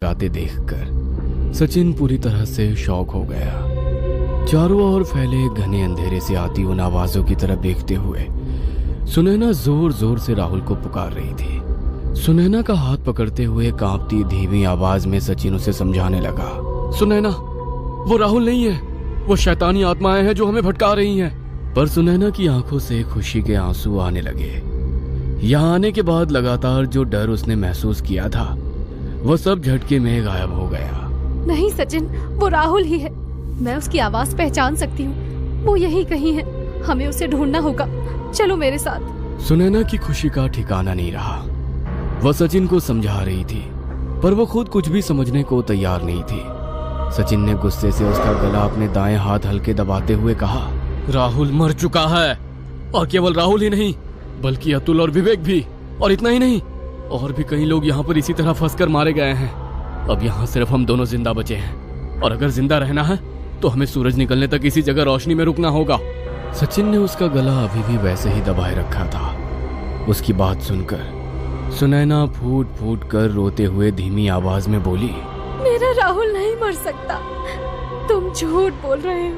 टकराते देखकर सचिन पूरी तरह से शॉक हो गया। चारों ओर फैले घने अंधेरे से आती उन आवाजों की तरफ देखते हुए सुनैना जोर जोर से राहुल को पुकार रही थी। सुनैना का हाथ पकड़ते हुए कांपती धीमी आवाज में सचिन उसे समझाने लगा। सुनैना, वो राहुल नहीं है, वो शैतानी आत्माएं हैं जो हमें भटका रही हैं। पर सुनैना की आंखों से खुशी के आंसू आने लगे। यहाँ आने के बाद लगातार जो डर उसने महसूस किया था वह सब झटके में गायब हो गया। नहीं सचिन, वो राहुल ही है। मैं उसकी आवाज पहचान सकती हूँ। वो यही कहीं है। हमें उसे ढूंढना होगा। चलो मेरे साथ। सुनैना की खुशी का ठिकाना नहीं रहा। वह सचिन को समझा रही थी पर वो खुद कुछ भी समझने को तैयार नहीं थी। सचिन ने गुस्से से उसका गला अपने दाएं हाथ हल्के दबाते हुए कहा, राहुल मर चुका है, और केवल राहुल ही नहीं बल्कि अतुल और विवेक भी। और इतना ही नहीं, और भी कई लोग यहाँ पर इसी तरह फंसकर मारे गए हैं। अब यहाँ सिर्फ हम दोनों जिंदा बचे हैं, और अगर जिंदा रहना है तो हमें सूरज निकलने तक इसी जगह रोशनी में रुकना होगा। सचिन ने उसका गला अभी भी वैसे ही दबाए रखा था। उसकी बात सुनकर सुनैना फूट फूट कर रोते हुए धीमी आवाज में बोली, मेरा राहुल नहीं मर सकता। तुम झूठ बोल रहे हो।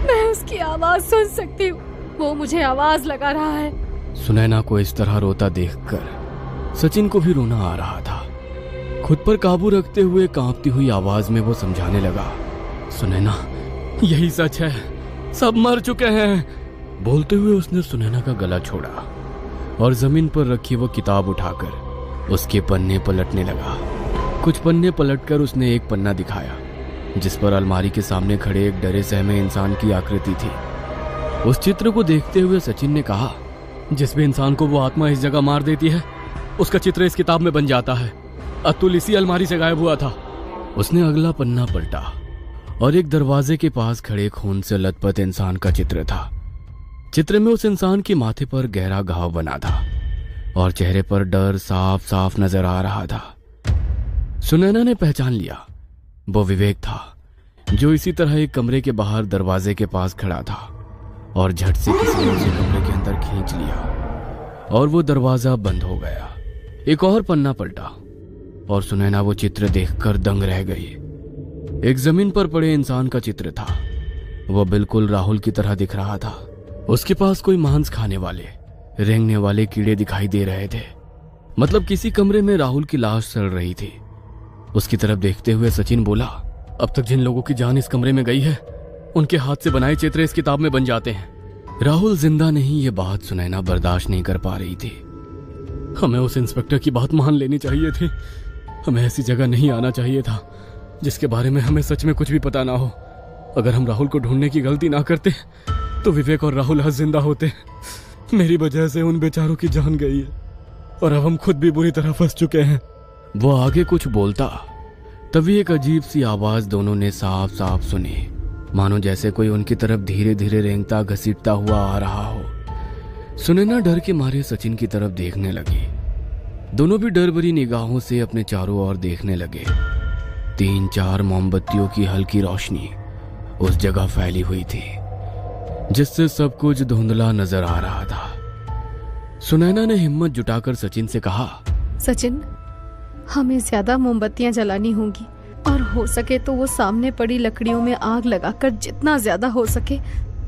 मैं उसकी आवाज सुन सकती हूँ। वो मुझे आवाज लगा रहा है। सुनैना को इस तरह रोता देखकर सचिन को भी रोना आ रहा था। खुद पर काबू रखते हुए कांपती हुई आवाज में वो समझाने लगा, सुनैना, यही सच है, सब मर चुके हैं। बोलते हुए उसने सुनैना का गला छोड़ा और जमीन पर रखी वो किताब उठाकर उसके पन्ने पलटने लगा। कुछ पन्ने पलटकर उसने एक पन्ना दिखाया जिस पर अलमारी के सामने खड़े एक डरे सहमे इंसान की आकृति थी। उस चित्र को देखते हुए सचिन ने कहा, जिस भी इंसान को वो आत्मा इस जगह मार देती है उसका चित्र इस किताब में बन जाता है। अतुल इसी अलमारी से गायब हुआ था। उसने अगला पन्ना पलटा और एक दरवाजे के पास खड़े खून से लथपथ इंसान का चित्र था। चित्र में उस इंसान के माथे पर गहरा घाव बना था और चेहरे पर डर साफ साफ नजर आ रहा था। सुनैना ने पहचान लिया, वो विवेक था जो इसी तरह एक कमरे के बाहर दरवाजे के पास खड़ा था और झट से किसी ने उसे कमरे के अंदर खींच लिया और वो दरवाजा बंद हो गया। एक और पन्ना पलटा और सुनैना वो चित्र देखकर दंग रह गई। एक जमीन पर पड़े इंसान का चित्र था। वह बिल्कुल राहुल की तरह दिख रहा था। उसके पास कोई मांस खाने वाले, रेंगने वाले कीड़े दिखाई दे रहे थे। मतलब किसी कमरे में राहुल की लाश सड़ रही थी। उसकी तरफ देखते हुए सचिन बोला, अब तक जिन लोगों की जान इस कमरे में गई है उनके हाथ से बनाए चित्र इस किताब में बन जाते हैं। राहुल जिंदा नहीं, ये बात सुनैना बर्दाश्त नहीं कर पा रही थी। हमें उस इंस्पेक्टर की बात मान लेनी चाहिए थी। हमें ऐसी जगह नहीं आना चाहिए था जिसके बारे में हमें सच में कुछ भी पता ना हो। अगर हम राहुल को ढूंढने की गलती ना करते तो विवेक और राहुल आज जिंदा होते। मेरी वजह से उन बेचारों की जान गई है और अब हम खुद भी बुरी तरह फंस चुके हैं। वो आगे कुछ बोलता तभी एक अजीब सी आवाज दोनों ने साफ साफ सुनी, मानो जैसे कोई उनकी तरफ धीरे धीरे रेंगता घसीटता हुआ आ रहा हो। सुनैना डर के मारे सचिन की तरफ देखने लगी। दोनों भी डर भरी निगाहों से अपने चारों ओर देखने लगे। 3-4 मोमबत्तियों की हल्की रोशनी उस जगह फैली हुई थी जिससे सब कुछ धुंधला नजर आ रहा था। सुनैना ने हिम्मत जुटाकर सचिन से कहा, सचिन, हमें ज्यादा मोमबत्तियां जलानी होंगी और हो सके तो वो सामने पड़ी लकड़ियों में आग लगाकर जितना ज्यादा हो सके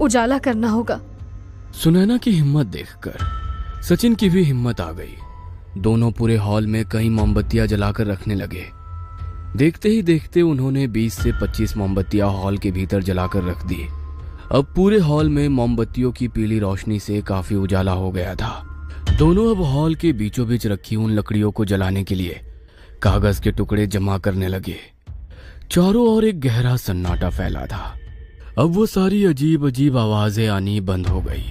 उजाला करना होगा। सुनैना की हिम्मत देखकर सचिन की भी हिम्मत आ गई। दोनों पूरे हॉल में कई मोमबत्तियां जलाकर रखने लगे। देखते ही देखते उन्होंने 20 से 25 मोमबत्तियां हॉल के भीतर जलाकर रख दी। अब पूरे हॉल में मोमबत्तियों की पीली रोशनी से काफी उजाला हो गया था। दोनों अब हॉल के बीचों बीच रखी उन लकड़ियों को जलाने के लिए कागज के टुकड़े जमा करने लगे। चारों ओर एक गहरा सन्नाटा फैला था। अब वो सारी अजीब अजीब आवाजें आनी बंद हो गई।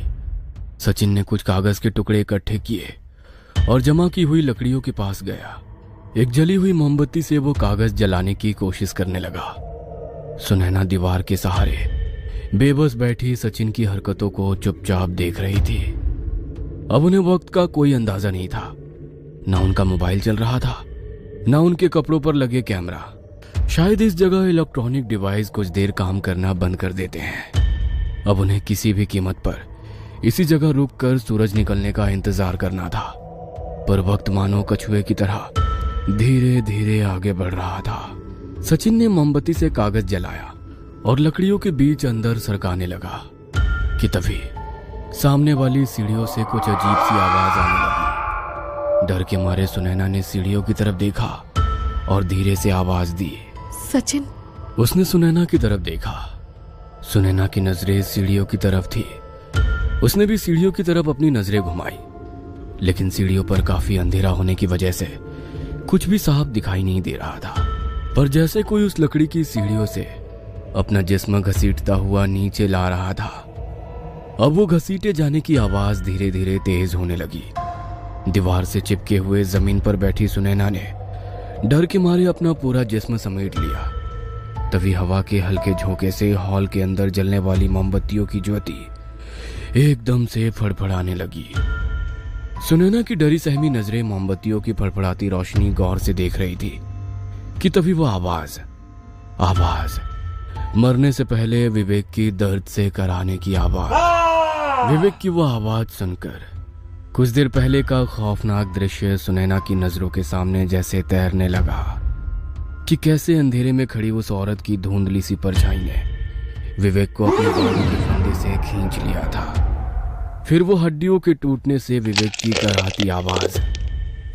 सचिन ने कुछ कागज के टुकड़े इकट्ठे किए और जमा की हुई लकड़ियों के पास गया। एक जली हुई मोमबत्ती से वो कागज जलाने की कोशिश करने लगा। सुनैना दीवार के सहारे बेबस बैठी सचिन की हरकतों को चुपचाप देख रही थी। अब उन्हें वक्त का कोई अंदाजा नहीं था। ना उनका मोबाइल चल रहा था, ना उनके कपड़ों पर लगे कैमरा। शायद इस जगह इलेक्ट्रॉनिक डिवाइस कुछ देर काम करना बंद कर देते हैं। अब उन्हें किसी भी कीमत पर इसी जगह रुककर सूरज निकलने का इंतजार करना था। पर वक्त मानो कछुए की तरह धीरे धीरे आगे बढ़ रहा था। सचिन ने मोमबत्ती से कागज जलाया और लकड़ियों के बीच अंदर सरकाने लगा कि तभी सामने वाली सीढ़ियों से कुछ अजीब सी आवाज आने लगी। डर के मारे सुनैना ने सीढ़ियों की तरफ देखा और धीरे से आवाज दी, सचिन। उसने सुनैना की तरफ देखा। सुनैना की नजरें सीढ़ियों की तरफ थी। उसने भी सीढ़ियों की तरफ अपनी नजरें घुमाई, लेकिन सीढ़ियों पर काफी अंधेरा होने की वजह से कुछ भी साफ दिखाई नहीं दे रहा था। पर जैसे कोई उस लकड़ी की सीढ़ियों से अपना जिस्म घसीटता हुआ नीचे ला रहा था। अब वो घसीटे जाने की आवाज धीरे धीरे तेज होने लगी। दीवार से चिपके हुए जमीन पर बैठी सुनैना ने डर के मारे अपना पूरा जिस्म समेट लिया। तभी हवा के हल्के झोंके से हॉल के अंदर जलने वाली मोमबत्तियों की ज्योति एकदम से फड़फड़ाने लगी। सुनैना की डरी सहमी नजरें मोमबत्तियों की फड़फड़ाती रोशनी गौर से देख रही थी कि तभी वो आवाज मरने से पहले विवेक की दर्द से कराहने की आवाज। विवेक की वो आवाज सुनकर कुछ देर पहले का खौफनाक दृश्य सुनैना की नजरों के सामने जैसे तैरने लगा कि कैसे अंधेरे में खड़ी उस औरत की धुंधली सी परछाई ने विवेक को अपनी गाड़ी के फंदे से खींच लिया था। फिर वो हड्डियों के टूटने से विवेक की कराहती आवाज।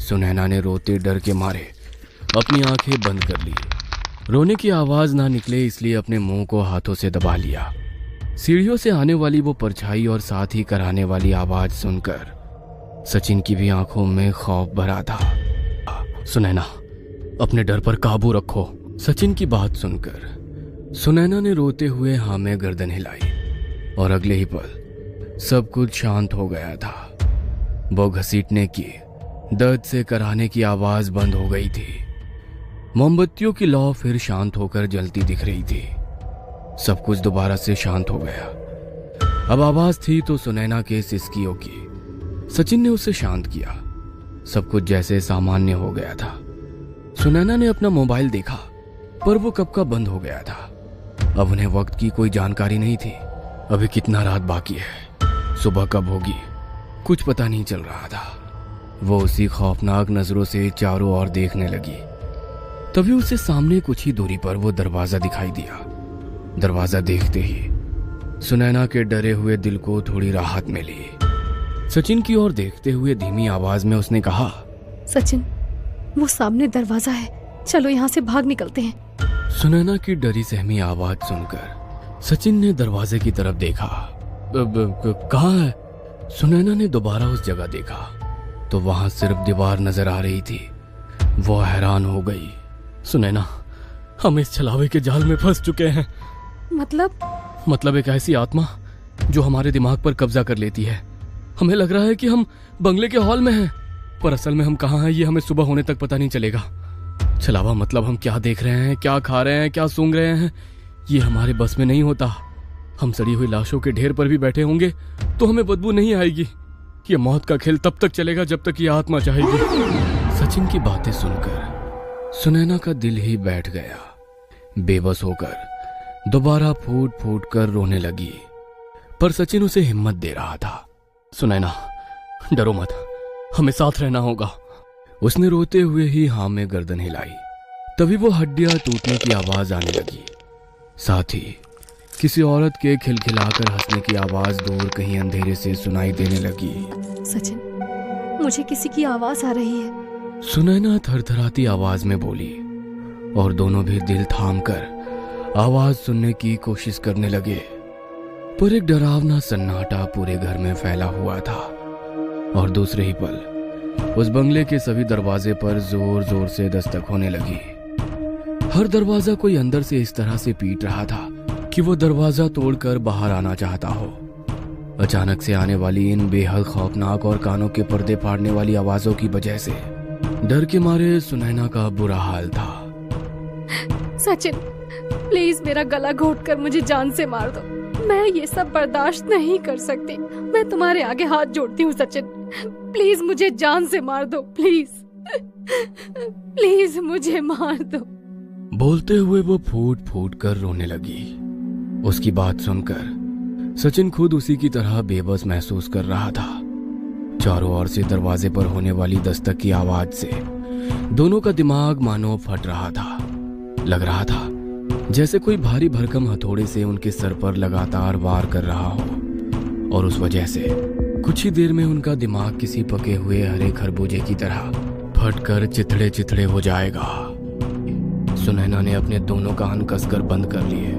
सुनैना ने रोते डर के मारे अपनी आंखें बंद कर ली। रोने की आवाज ना निकले इसलिए अपने मुंह को हाथों से दबा लिया। सीढ़ियों से आने वाली वो परछाई और साथ ही कराने वाली आवाज सुनकर सचिन की भी आंखों में खौफ भरा था। सुनैना, अपने डर पर काबू रखो। सचिन की बात सुनकर सुनैना ने रोते हुए हाँ में गर्दन हिलाई और अगले ही पल सब कुछ शांत हो गया था। वो घसीटने की, दर्द से कराने की आवाज बंद हो गई थी। मोमबत्तियों की लौ फिर शांत होकर जलती दिख रही थी। सब कुछ दोबारा से शांत हो गया। अब आवाज थी तो सुनैना के सिसकियों की। सचिन ने उसे शांत किया। सब कुछ जैसे सामान्य हो गया था। सुनैना ने अपना मोबाइल देखा पर वो कब का बंद हो गया था। अब उन्हें वक्त की कोई जानकारी नहीं थी। अभी कितना रात बाकी है, सुबह कब होगी, कुछ पता नहीं चल रहा था। वो उसी खौफनाक नजरों से चारों ओर देखने लगी। तभी उसे सामने कुछ ही दूरी पर वो दरवाजा दिखाई दिया। दरवाजा देखते ही सुनैना के डरे हुए दिल को थोड़ी राहत मिली। सचिन की ओर देखते हुए धीमी आवाज में उसने कहा, सचिन, वो सामने दरवाजा है, चलो यहाँ से भाग निकलते हैं। सुनैना की डरी सहमी आवाज सुनकर सचिन ने दरवाजे की तरफ देखा। कहाँ है? सुनैना ने दोबारा उस जगह देखा तो वहां सिर्फ दीवार नजर आ रही थी। वो हैरान हो गई। सुनैना, हम इस छलावे के जाल में फंस चुके हैं। मतलब एक ऐसी आत्मा जो हमारे दिमाग पर कब्जा कर लेती है। हमें लग रहा है कि हम बंगले के हॉल में हैं, पर असल में हम कहाँ हैं ये हमें सुबह होने तक पता नहीं चलेगा। छलावा मतलब हम क्या देख रहे हैं, क्या खा रहे हैं, क्या सूंघ रहे हैं, ये हमारे बस में नहीं होता। हम सड़ी हुई लाशों के ढेर पर भी बैठे होंगे तो हमें बदबू नहीं आएगी। ये मौत का खेल तब तक चलेगा जब तक ये आत्मा चाहेगी। सचिन की बातें सुनकर सुनैना का दिल ही बैठ गया। बेबस होकर दोबारा फूट फूट कर रोने लगी, पर सचिन उसे हिम्मत दे रहा था। सुनैना, डरो मत, हमें साथ रहना होगा। उसने रोते हुए ही हाँ में गर्दन हिलाई। तभी वो हड्डियां टूटने की आवाज आने लगी। साथ ही किसी औरत के खिलखिलाकर हंसने की आवाज दूर कहीं अंधेरे से सुनाई देने लगी। सचिन, मुझे किसी की आवाज आ रही है। सुनैना थरथराती आवाज में बोली और दोनों भी दिल थाम कर आवाज सुनने की कोशिश करने लगे। पर एक डरावना सन्नाटा पूरे घर में फैला हुआ था और दूसरे ही पल उस बंगले के सभी दरवाजे पर जोर जोर से दस्तक होने लगी। हर दरवाजा कोई अंदर से इस तरह से पीट रहा था कि वो दरवाजा तोड़कर बाहर आना चाहता हो। अचानक से आने वाली इन बेहद खौफनाक और कानों के पर्दे फाड़ने वाली आवाजों की वजह से डर के मारे सुनैना का बुरा हाल था। सचिन, प्लीज मेरा गला घोट कर मुझे जान से मार दो। मैं ये सब बर्दाश्त नहीं कर सकती। मैं तुम्हारे आगे हाथ जोड़ती हूँ सचिन, प्लीज मुझे जान से मार दो। प्लीज प्लीज मुझे मार दो। बोलते हुए वो फूट फूट कर रोने लगी। उसकी बात सुनकर सचिन खुद उसी की तरह बेबस महसूस कर रहा था। चारों ओर से दरवाजे पर होने वाली दस्तक की आवाज से दोनों का दिमाग मानो फट रहा था। लग रहा था जैसे कोई भारी भरकम हथौड़े से उनके सर पर लगातार वार कर रहा हो, और उस वजह से कुछ ही देर में उनका दिमाग किसी पके हुए हरे खरबूजे की तरह फटकर चिथड़े चिथड़े हो जाएगा। सुनैना ने अपने दोनों कान कसकर बंद कर लिए,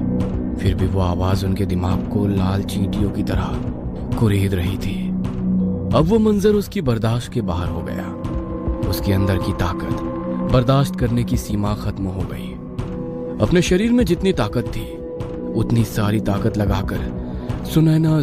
फिर भी वो आवाज उनके दिमाग को लाल चींटियों की तरह कुरेद रही थी। अब वो मंजर उसकी बर्दाश्त के बाहर हो गया। उसके अंदर की ताकत, बर्दाश्त करने की सीमा खत्म हो गई। अपने शरीर में जितनी ताकत थी उतनी सारी ताकत लगाकर सुनैना